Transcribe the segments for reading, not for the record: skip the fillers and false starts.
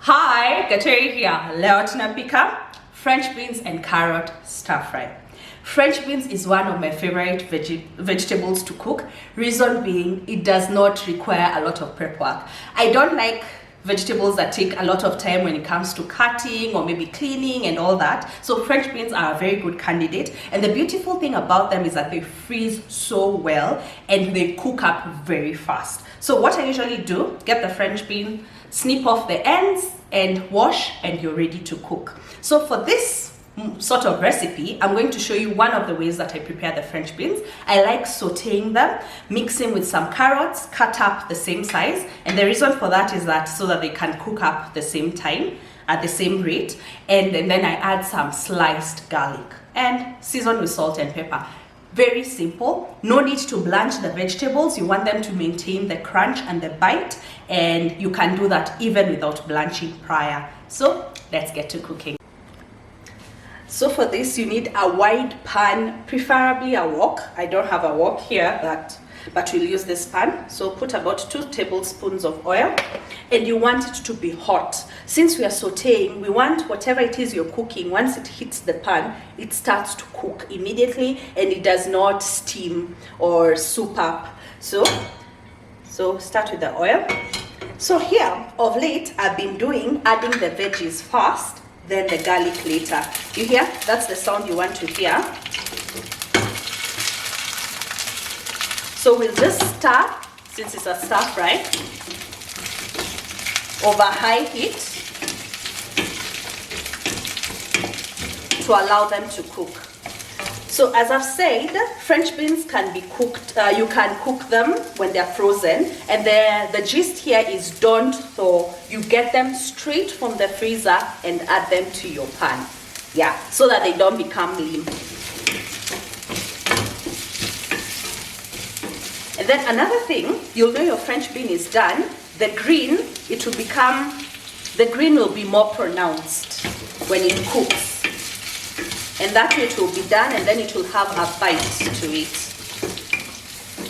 Hi, Kwaheri here. Leo Tunapika, French beans and carrot stir fry. French beans is one of my favorite vegetables to cook. Reason being, it does not require a lot of prep work. I don't like vegetables that take a lot of time when it comes to cutting or maybe cleaning and all that. So French beans are a very good candidate. And the beautiful thing about them is that they freeze so well and they cook up very fast. So what I usually do, get the French bean, snip off the ends and wash, and you're ready to cook. So for this sort of recipe, I'm going to show you one of the ways that I prepare the French beans. I like sauteing them, mixing with some carrots, cut up the same size. And the reason for that is that so that they can cook up the same time at the same rate. And then I add some sliced garlic and season with salt and pepper. Very simple. No need to blanch the vegetables. You want them to maintain the crunch and the bite, and you can do that even without blanching prior. So let's get to cooking. So for this, you need a wide pan, preferably a wok. I don't have a wok here, but we'll use this pan. So put about 2 tablespoons of oil, and you want it to be hot. Since we are sauteing, we want whatever it is you're cooking, once it hits the pan, it starts to cook immediately and it does not steam or soup up. So start with the oil. So here, of late, I've been adding the veggies first, then the garlic later. You hear? That's the sound you want to hear. So we'll just stir, since it's a stir fry, over high heat to allow them to cook. So as I've said, French beans can be cooked, you can cook them when they're frozen, and the gist here is don't thaw. You get them straight from the freezer and add them to your pan. Yeah, so that they don't become limp. And then another thing, you'll know your French bean is done. The green will be more pronounced when it cooks. And that way it will be done, and then it will have a bite to it.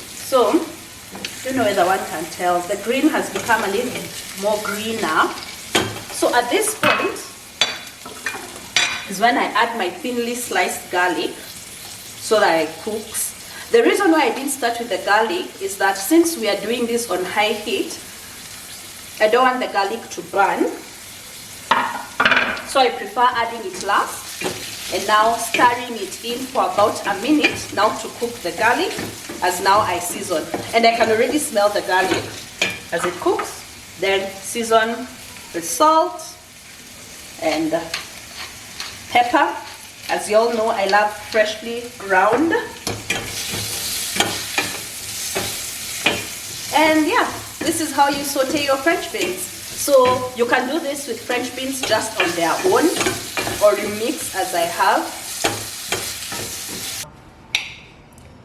So, I don't know whether one can tell, the green has become a little bit more greener. So at this point is when I add my thinly sliced garlic so that it cooks. The reason why I didn't start with the garlic is that since we are doing this on high heat, I don't want the garlic to burn. So I prefer adding it last and now stirring it in for about a minute now to cook the garlic, as now I season. And I can already smell the garlic as it cooks. Then season with salt and pepper. As you all know, I love freshly ground. And yeah, this is how you saute your French beans. So you can do this with French beans just on their own, or you mix as I have.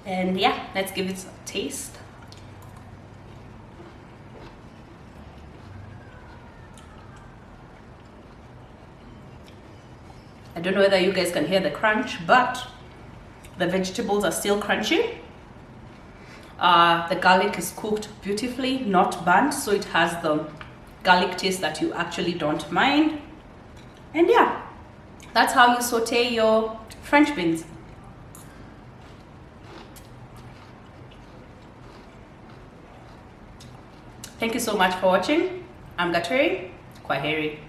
And yeah, let's give it a taste. I don't know whether you guys can hear the crunch, but the vegetables are still crunchy. The garlic is cooked beautifully, not burnt, so it has the garlic taste that you actually don't mind. And yeah, that's how you saute your French beans. Thank you so much for watching. I'm Kwaheri. Kwaheri.